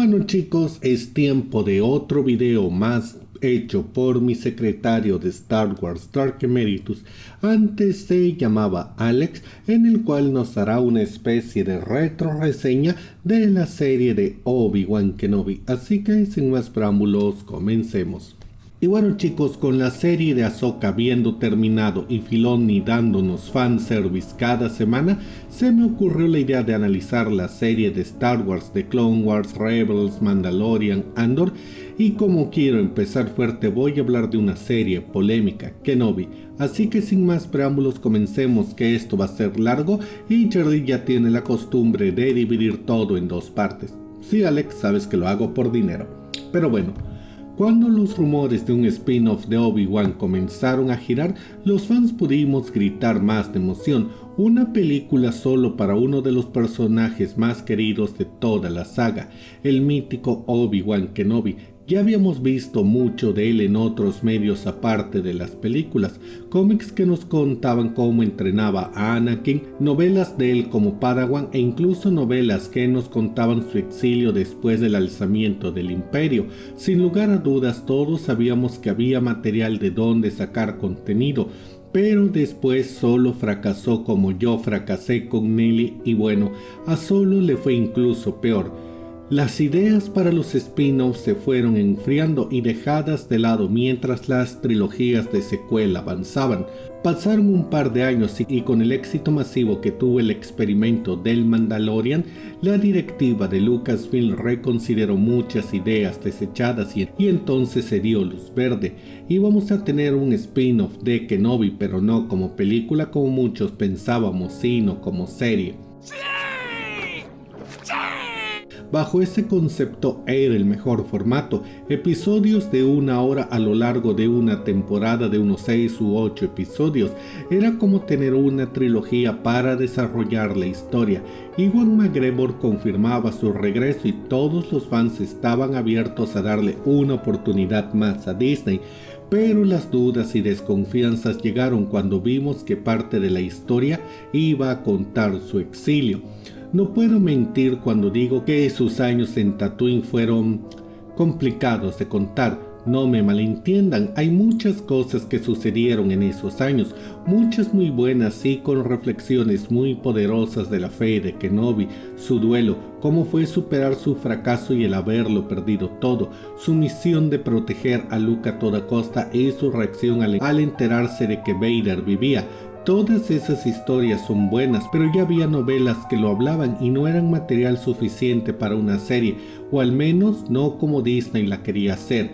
Bueno chicos, es tiempo de otro video más hecho por mi secretario de Star Wars Dark Emeritus. Antes se llamaba Alex, en el cual nos dará una especie de retro reseña de la serie de Obi-Wan Kenobi. Así que sin más preámbulos, comencemos. Y bueno chicos, con la serie de Ahsoka habiendo terminado y Filoni dándonos fanservice cada semana, se me ocurrió la idea de analizar la serie de Star Wars de Clone Wars, Rebels, Mandalorian, Andor, y como quiero empezar fuerte voy a hablar de una serie polémica, Kenobi. Así que sin más preámbulos comencemos, que esto va a ser largo y Jerry ya tiene la costumbre de dividir todo en dos partes. Sí Alex, sabes que lo hago por dinero. Pero bueno, cuando los rumores de un spin-off de Obi-Wan comenzaron a girar, los fans pudimos gritar más de emoción. Una película solo para uno de los personajes más queridos de toda la saga, el mítico Obi-Wan Kenobi. Ya habíamos visto mucho de él en otros medios aparte de las películas, cómics que nos contaban cómo entrenaba a Anakin, novelas de él como Padawan e incluso novelas que nos contaban su exilio después del alzamiento del Imperio. Sin lugar a dudas todos sabíamos que había material de donde sacar contenido, pero después Solo fracasó como yo fracasé con Nelly y bueno, a Solo le fue incluso peor. Las ideas para los spin-offs se fueron enfriando y dejadas de lado mientras las trilogías de secuela avanzaban. Pasaron un par de años y con el éxito masivo que tuvo el experimento del Mandalorian, la directiva de Lucasfilm reconsideró muchas ideas desechadas y entonces se dio luz verde. Íbamos a tener un spin-off de Kenobi, pero no como película como muchos pensábamos, sino como serie. Bajo ese concepto era el mejor formato, episodios de 1 hora a lo largo de una temporada de unos 6 u 8 episodios. Era como tener una trilogía para desarrollar la historia. Ewan McGregor confirmaba su regreso y todos los fans estaban abiertos a darle una oportunidad más a Disney. Pero las dudas y desconfianzas llegaron cuando vimos que parte de la historia iba a contar su exilio. No puedo mentir cuando digo que sus años en Tatooine fueron complicados de contar. No me malentiendan, hay muchas cosas que sucedieron en esos años, muchas muy buenas y con reflexiones muy poderosas de la fe de Kenobi, su duelo, cómo fue superar su fracaso y el haberlo perdido todo, su misión de proteger a Luke a toda costa y su reacción al enterarse de que Vader vivía. Todas esas historias son buenas, pero ya había novelas que lo hablaban y no eran material suficiente para una serie, o al menos no como Disney la quería hacer.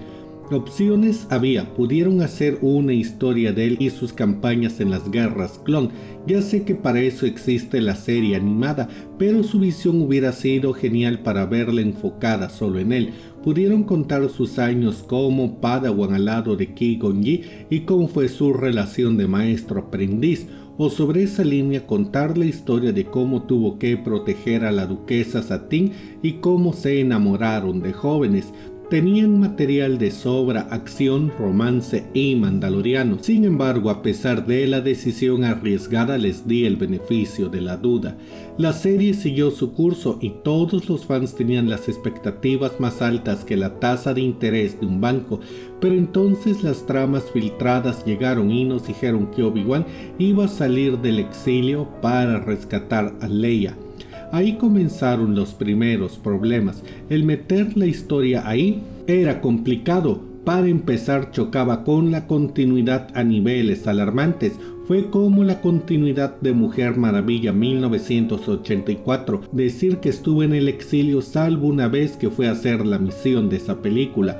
Opciones había, pudieron hacer una historia de él y sus campañas en las guerras clon. Ya sé que para eso existe la serie animada, pero su visión hubiera sido genial para verla enfocada solo en él. Pudieron contar sus años como Padawan al lado de Qui-Gon Jinn y cómo fue su relación de maestro-aprendiz, o sobre esa línea contar la historia de cómo tuvo que proteger a la duquesa Satine y cómo se enamoraron de jóvenes. Tenían material de sobra, acción, romance y mandaloriano. Sin embargo, a pesar de la decisión arriesgada, les di el beneficio de la duda. La serie siguió su curso y todos los fans tenían las expectativas más altas que la tasa de interés de un banco. Pero entonces las tramas filtradas llegaron y nos dijeron que Obi-Wan iba a salir del exilio para rescatar a Leia. Ahí comenzaron los primeros problemas. El meter la historia ahí era complicado. Para empezar, chocaba con la continuidad a niveles alarmantes. Fue como la continuidad de Mujer Maravilla 1984. Decir que estuvo en el exilio salvo una vez que fue a hacer la misión de esa película.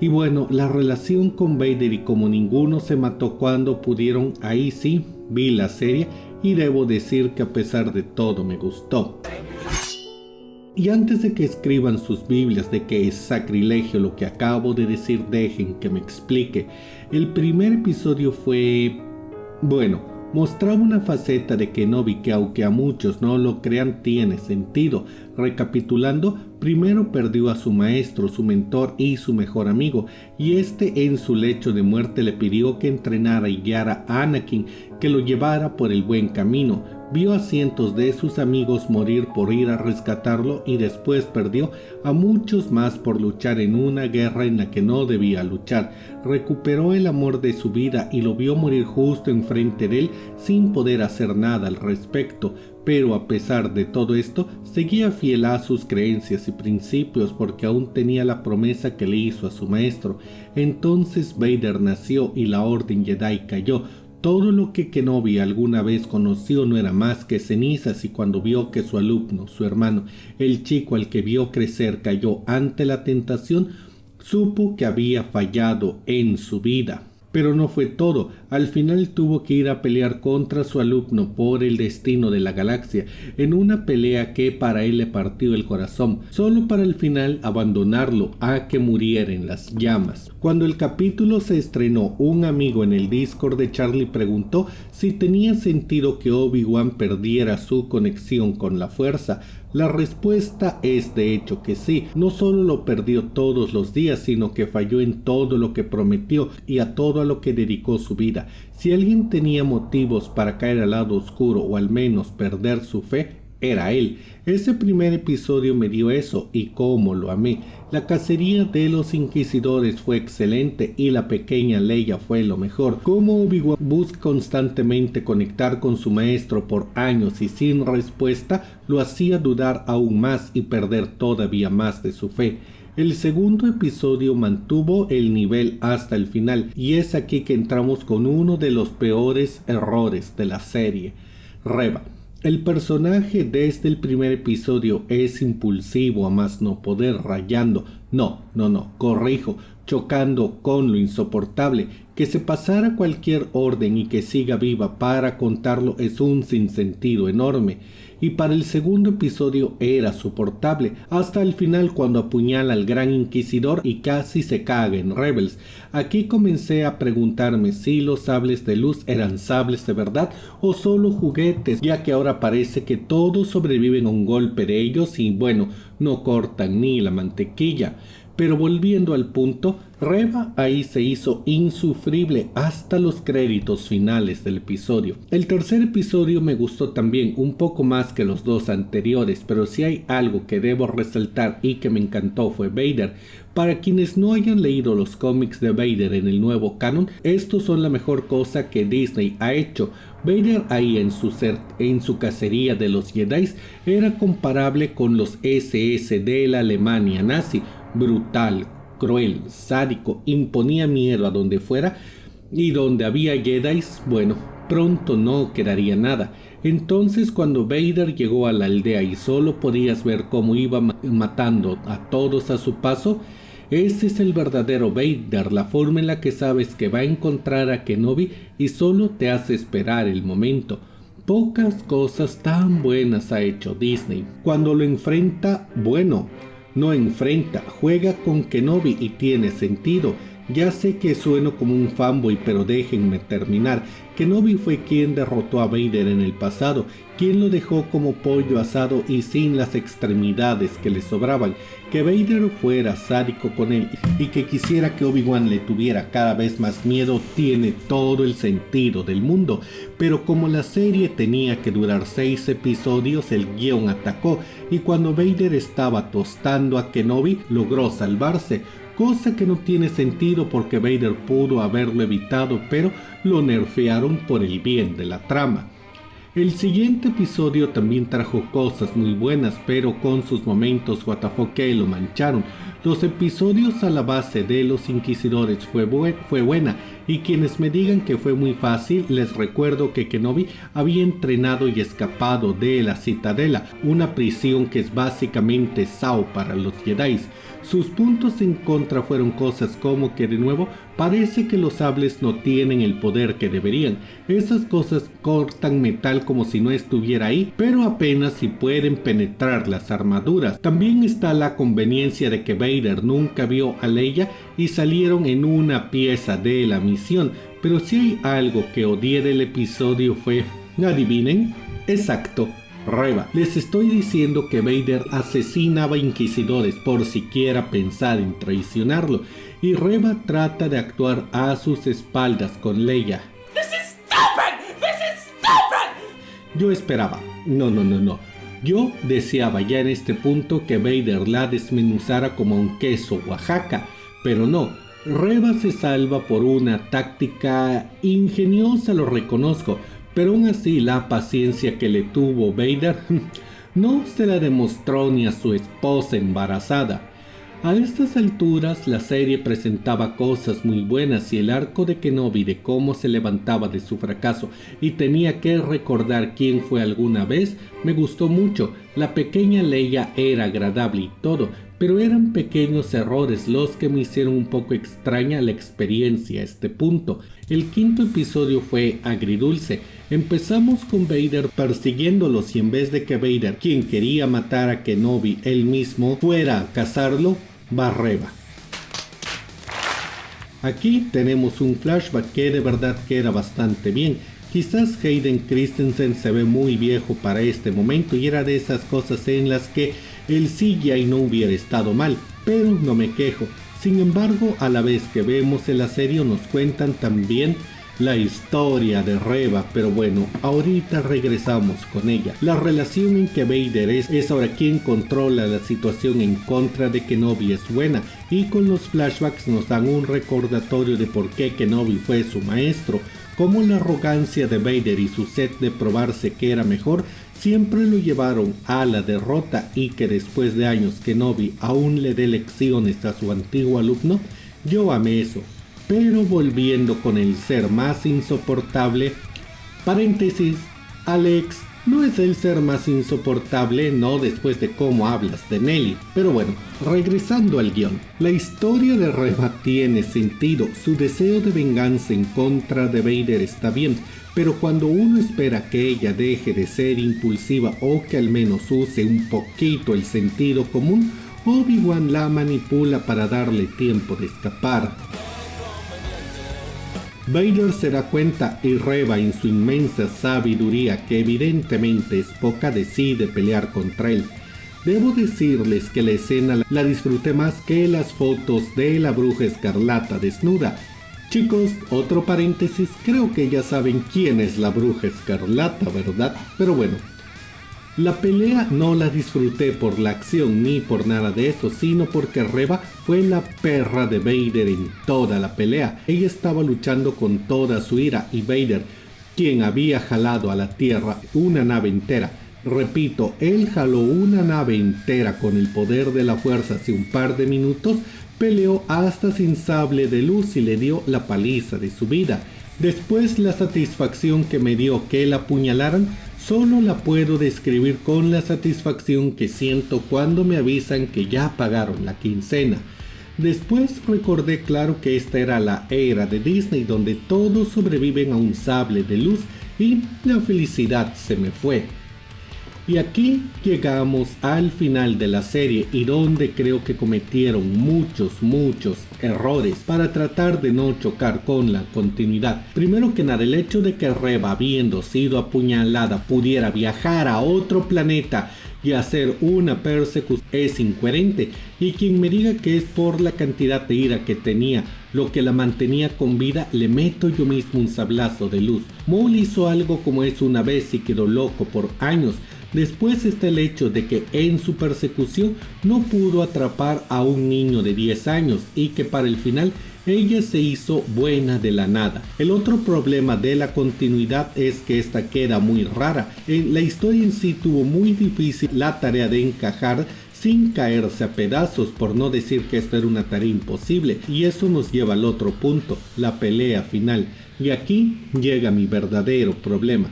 Y bueno, la relación con Vader y como ninguno se mató cuando pudieron, ahí sí vi la serie y debo decir que a pesar de todo me gustó. Y antes de que escriban sus Biblias de que es sacrilegio lo que acabo de decir, dejen que me explique. El primer episodio fue, bueno, mostraba una faceta de Kenobi que aunque a muchos no lo crean tiene sentido. Recapitulando, primero perdió a su maestro, su mentor y su mejor amigo, y este en su lecho de muerte le pidió que entrenara y guiara a Anakin, que lo llevara por el buen camino. vio a cientos de sus amigos morir por ir a rescatarlo y después perdió a muchos más por luchar en una guerra en la que no debía luchar. Recuperó el amor de su vida y lo vio morir justo enfrente de él sin poder hacer nada al respecto. Pero a pesar de todo esto, seguía fiel a sus creencias y principios porque aún tenía la promesa que le hizo a su maestro. Entonces Vader nació y la Orden Jedi cayó. Todo lo que Kenobi alguna vez conoció no era más que cenizas, y cuando vio que su alumno, su hermano, el chico al que vio crecer, cayó ante la tentación, supo que había fallado en su vida. Pero no fue todo. Al final tuvo que ir a pelear contra su alumno por el destino de la galaxia, en una pelea que para él le partió el corazón, solo para al final abandonarlo a que muriera en las llamas. Cuando el capítulo se estrenó, un amigo en el Discord de Charlie preguntó si tenía sentido que Obi-Wan perdiera su conexión con la fuerza. La respuesta es de hecho que sí. No solo lo perdió todos los días, sino que falló en todo lo que prometió y a todo a lo que dedicó su vida. Si alguien tenía motivos para caer al lado oscuro o al menos perder su fe, era él. Ese primer episodio me dio eso y cómo lo amé. La cacería de los inquisidores fue excelente y la pequeña Leia fue lo mejor. Como Obi-Wan busca constantemente conectar con su maestro por años y sin respuesta, lo hacía dudar aún más y perder todavía más de su fe. El segundo episodio mantuvo el nivel hasta el final y es aquí que entramos con uno de los peores errores de la serie. Reva. El personaje desde el primer episodio es impulsivo a más no poder, rayando, corrijo, chocando con lo insoportable. Que se pasara cualquier orden y que siga viva para contarlo es un sinsentido enorme. Y para el segundo episodio era soportable, hasta el final cuando apuñala al gran inquisidor y casi se caga en Rebels. Aquí comencé a preguntarme si los sables de luz eran sables de verdad o solo juguetes, ya que ahora parece que todos sobreviven a un golpe de ellos y bueno, no cortan ni la mantequilla. Pero volviendo al punto, Reva ahí se hizo insufrible hasta los créditos finales del episodio. El tercer episodio me gustó también, un poco más que los dos anteriores, pero si hay algo que debo resaltar y que me encantó fue Vader. Para quienes no hayan leído los cómics de Vader en el nuevo canon, estos son la mejor cosa que Disney ha hecho. Vader ahí en su cacería de los Jedi era comparable con los SS de la Alemania nazi. Brutal, cruel, sádico, imponía miedo a donde fuera y donde había Jedi, bueno, pronto no quedaría nada. Entonces cuando Vader llegó a la aldea y solo podías ver cómo iba matando a todos a su paso, ese es el verdadero Vader, la forma en la que sabes que va a encontrar a Kenobi y solo te hace esperar el momento. Pocas cosas tan buenas ha hecho Disney. Cuando lo enfrenta, bueno, no enfrenta, juega con Kenobi y tiene sentido. Ya sé que sueno como un fanboy, pero déjenme terminar. Kenobi fue quien derrotó a Vader en el pasado, quien lo dejó como pollo asado y sin las extremidades que le sobraban. Que Vader fuera sádico con él y que quisiera que Obi-Wan le tuviera cada vez más miedo tiene todo el sentido del mundo. Pero como la serie tenía que durar 6 episodios, el guión atacó y cuando Vader estaba tostando a Kenobi logró salvarse. Cosa que no tiene sentido porque Vader pudo haberlo evitado, pero lo nerfearon por el bien de la trama. El siguiente episodio también trajo cosas muy buenas, pero con sus momentos WTF que lo mancharon. Los episodios a la base de los inquisidores fue buena, y quienes me digan que fue muy fácil, les recuerdo que Kenobi había entrenado y escapado de la Citadela, una prisión que es básicamente SAO para los Jedi. Sus puntos en contra fueron cosas como que de nuevo parece que los sables no tienen el poder que deberían. Esas cosas cortan metal como si no estuviera ahí, pero apenas si pueden penetrar las armaduras. También está la conveniencia de que Vader nunca vio a Leia y salieron en una pieza de la misión. Pero si hay algo que odié del episodio fue, ¿adivinen? Exacto. Reva, les estoy diciendo que Vader asesinaba inquisidores por siquiera pensar en traicionarlo, y Reva trata de actuar a sus espaldas con Leia. Yo esperaba, no. Yo deseaba ya en este punto que Vader la desmenuzara como un queso Oaxaca, pero no. Reva se salva por una táctica ingeniosa, lo reconozco, pero aún así la paciencia que le tuvo Vader no se la demostró ni a su esposa embarazada. A estas alturas la serie presentaba cosas muy buenas y el arco de Kenobi de cómo se levantaba de su fracaso y tenía que recordar quién fue alguna vez me gustó mucho. La pequeña Leia era agradable y todo, pero eran pequeños errores los que me hicieron un poco extraña la experiencia a este punto. El quinto episodio fue agridulce. Empezamos con Vader persiguiéndolos y en vez de que Vader, quien quería matar a Kenobi él mismo, fuera a cazarlo, va Reva. Aquí tenemos un flashback que de verdad queda bastante bien. Quizás Hayden Christensen se ve muy viejo para este momento y era de esas cosas en las que el CGI no hubiera estado mal, pero no me quejo. Sin embargo, a la vez que vemos en la serie nos cuentan también la historia de Reva, pero bueno, ahorita regresamos con ella. La relación en que Vader es ahora quien controla la situación en contra de Kenobi es buena, y con los flashbacks nos dan un recordatorio de por qué Kenobi fue su maestro, como la arrogancia de Vader y su sed de probarse que era mejor siempre lo llevaron a la derrota, y que después de años Kenobi aún le dé lecciones a su antiguo alumno. Yo amé eso. Pero volviendo con el ser más insoportable, paréntesis, Alex no es el ser más insoportable, no después de cómo hablas de Nelly. Pero bueno, regresando al guión, la historia de Reva tiene sentido, su deseo de venganza en contra de Vader está bien, pero cuando uno espera que ella deje de ser impulsiva o que al menos use un poquito el sentido común, Obi-Wan la manipula para darle tiempo de escapar. Vader se da cuenta y Reva, en su inmensa sabiduría, que evidentemente es poca, decide pelear contra él. Debo decirles que la escena la disfruté más que las fotos de la Bruja Escarlata desnuda. Chicos, otro paréntesis, creo que ya saben quién es la Bruja Escarlata, ¿verdad? Pero bueno, la pelea no la disfruté por la acción ni por nada de eso, sino porque Reva fue la perra de Vader en toda la pelea. Ella estaba luchando con toda su ira y Vader, quien había jalado a la tierra una nave entera. Repito, él jaló una nave entera con el poder de la fuerza hace un par de minutos, peleó hasta sin sable de luz y le dio la paliza de su vida. Después la satisfacción que me dio que la apuñalaran, solo la puedo describir con la satisfacción que siento cuando me avisan que ya pagaron la quincena. Después recordé claro que esta era la era de Disney donde todos sobreviven a un sable de luz y la felicidad se me fue. Y aquí llegamos al final de la serie y donde creo que cometieron muchos errores para tratar de no chocar con la continuidad. Primero que nada, el hecho de que Reva, habiendo sido apuñalada, pudiera viajar a otro planeta y hacer una persecución es incoherente, y quien me diga que es por la cantidad de ira que tenía lo que la mantenía con vida, le meto yo mismo un sablazo de luz. Maul hizo algo como eso una vez y quedó loco por años. Después está el hecho de que en su persecución no pudo atrapar a un niño de 10 años y que para el final ella se hizo buena de la nada. El otro problema de la continuidad es que esta queda muy rara. La historia en sí tuvo muy difícil la tarea de encajar sin caerse a pedazos, por no decir que esta era una tarea imposible, y eso nos lleva al otro punto, la pelea final. Y aquí llega mi verdadero problema.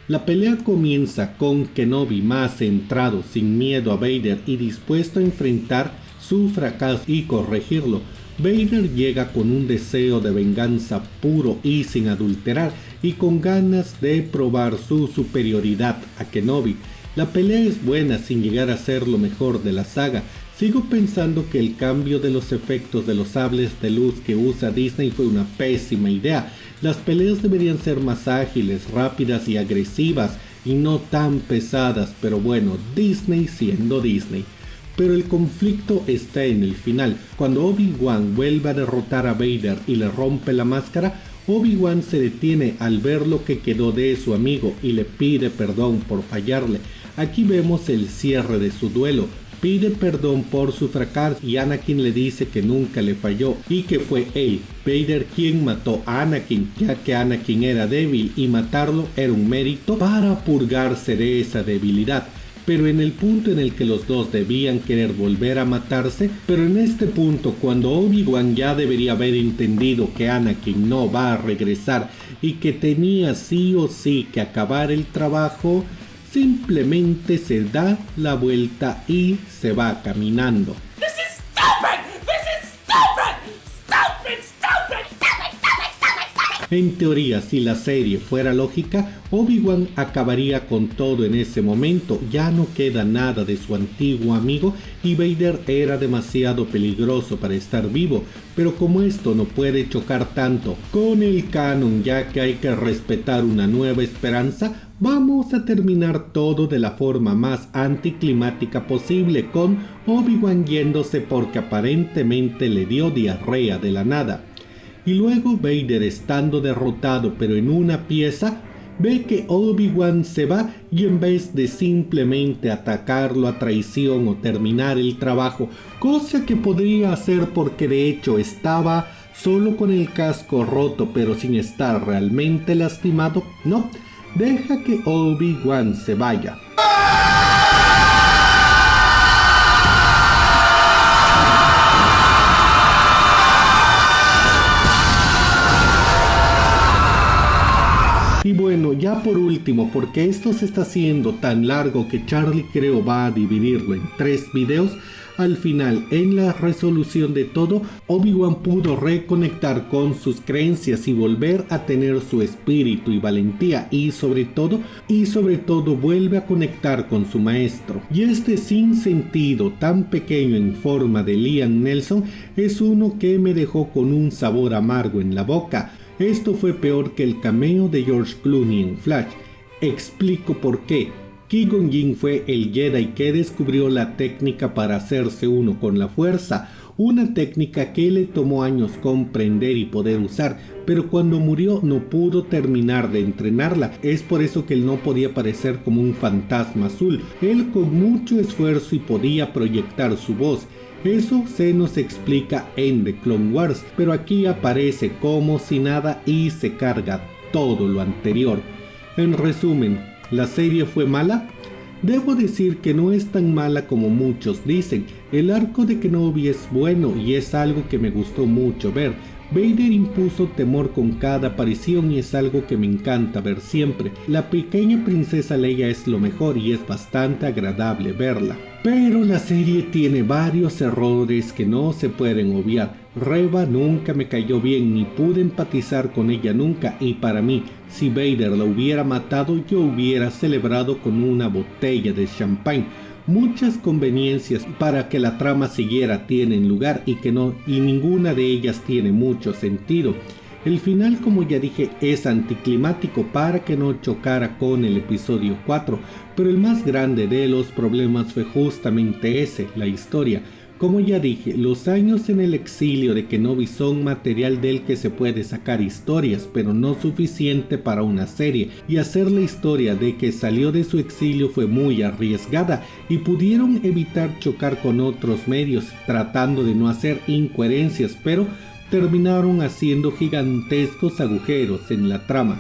La pelea comienza con Kenobi más centrado, sin miedo a Vader y dispuesto a enfrentar su fracaso y corregirlo. Vader llega con un deseo de venganza puro y sin adulterar, y con ganas de probar su superioridad a Kenobi. La pelea es buena sin llegar a ser lo mejor de la saga. Sigo pensando que el cambio de los efectos de los sables de luz que usa Disney fue una pésima idea. Las peleas deberían ser más ágiles, rápidas y agresivas y no tan pesadas, pero bueno, Disney siendo Disney. Pero el conflicto está en el final. Cuando Obi-Wan vuelve a derrotar a Vader y le rompe la máscara, Obi-Wan se detiene al ver lo que quedó de su amigo y le pide perdón por fallarle. Aquí vemos el cierre de su duelo. Pide perdón por su fracaso y Anakin le dice que nunca le falló y que fue él, Vader, quien mató a Anakin, ya que Anakin era débil y matarlo era un mérito para purgarse de esa debilidad. Pero en el punto en el que los dos debían querer volver a matarse, pero en este punto cuando Obi-Wan ya debería haber entendido que Anakin no va a regresar y que tenía sí o sí que acabar el trabajo, simplemente se da la vuelta y se va caminando. En teoría, si la serie fuera lógica, Obi-Wan acabaría con todo en ese momento, ya no queda nada de su antiguo amigo y Vader era demasiado peligroso para estar vivo, pero como esto no puede chocar tanto con el canon ya que hay que respetar una nueva esperanza, vamos a terminar todo de la forma más anticlimática posible, con Obi-Wan yéndose porque aparentemente le dio diarrea de la nada. Y luego Vader, estando derrotado pero en una pieza, ve que Obi-Wan se va y en vez de simplemente atacarlo a traición o terminar el trabajo, cosa que podría hacer porque de hecho estaba solo con el casco roto pero sin estar realmente lastimado, no, deja que Obi-Wan se vaya. Y bueno, ya por último, porque esto se está haciendo tan largo que Charlie creo va a dividirlo en 3 videos, al final, en la resolución de todo, Obi-Wan pudo reconectar con sus creencias y volver a tener su espíritu y valentía y sobre todo vuelve a conectar con su maestro. Y este sinsentido tan pequeño en forma de Liam Neeson es uno que me dejó con un sabor amargo en la boca. Esto fue peor que el cameo de George Clooney en Flash. Explico por qué. Qui-Gon Jinn fue el Jedi que descubrió la técnica para hacerse uno con la fuerza, una técnica que le tomó años comprender y poder usar, pero cuando murió no pudo terminar de entrenarla. Es por eso que él no podía parecer como un fantasma azul. Él con mucho esfuerzo y podía proyectar su voz. Eso se nos explica en The Clone Wars, pero aquí aparece como si nada y se carga todo lo anterior. En resumen, ¿la serie fue mala? Debo decir que no es tan mala como muchos dicen. El arco de Kenobi es bueno y es algo que me gustó mucho ver. Vader impuso temor con cada aparición y es algo que me encanta ver siempre. La pequeña princesa Leia es lo mejor y es bastante agradable verla. Pero la serie tiene varios errores que no se pueden obviar. Reva nunca me cayó bien ni pude empatizar con ella nunca, y para mí, si Vader la hubiera matado, yo hubiera celebrado con una botella de champán. Muchas conveniencias para que la trama siguiera tienen lugar y ninguna de ellas tiene mucho sentido. El final, como ya dije, es anticlimático para que no chocara con el episodio 4, pero el más grande de los problemas fue justamente ese, la historia. Como ya dije, los años en el exilio de Kenobi son material del que se puede sacar historias, pero no suficiente para una serie, y hacer la historia de que salió de su exilio fue muy arriesgada, y pudieron evitar chocar con otros medios, tratando de no hacer incoherencias, pero terminaron haciendo gigantescos agujeros en la trama.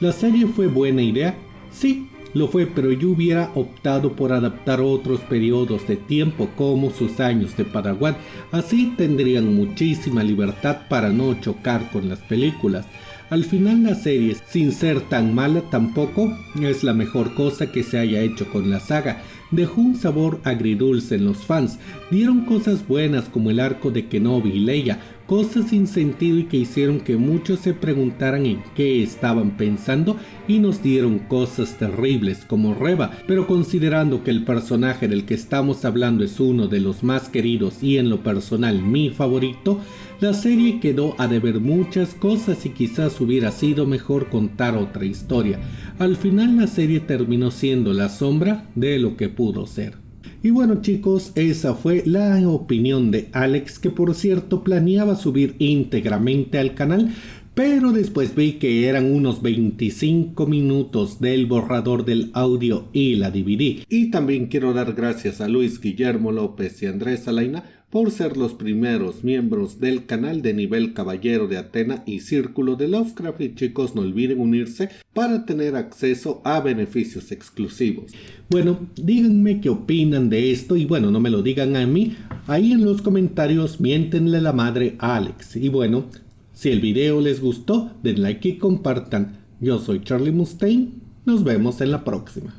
¿La serie fue buena idea? Sí, lo fue, pero yo hubiera optado por adaptar otros periodos de tiempo como sus años de Padawan. Así tendrían muchísima libertad para no chocar con las películas. Al final la serie, sin ser tan mala tampoco, es la mejor cosa que se haya hecho con la saga. Dejó un sabor agridulce en los fans. Dieron cosas buenas como el arco de Kenobi y Leia, cosas sin sentido y que hicieron que muchos se preguntaran en qué estaban pensando, y nos dieron cosas terribles como Reva, pero considerando que el personaje del que estamos hablando es uno de los más queridos y en lo personal mi favorito, la serie quedó a deber muchas cosas y quizás hubiera sido mejor contar otra historia. Al final la serie terminó siendo la sombra de lo que pudo ser. Y bueno chicos, esa fue la opinión de Alex, que por cierto planeaba subir íntegramente al canal, pero después vi que eran unos 25 minutos del borrador del audio y la DVD. Y también quiero dar gracias a Luis Guillermo López y Andrés Alaina por ser los primeros miembros del canal de nivel Caballero de Atena y Círculo de Lovecraft. Y chicos, no olviden unirse para tener acceso a beneficios exclusivos. Bueno, díganme qué opinan de esto y bueno, no me lo digan a mí. Ahí en los comentarios miéntenle la madre a Alex. Y bueno, si el video les gustó, den like y compartan. Yo soy Charlie Mustaine. Nos vemos en la próxima.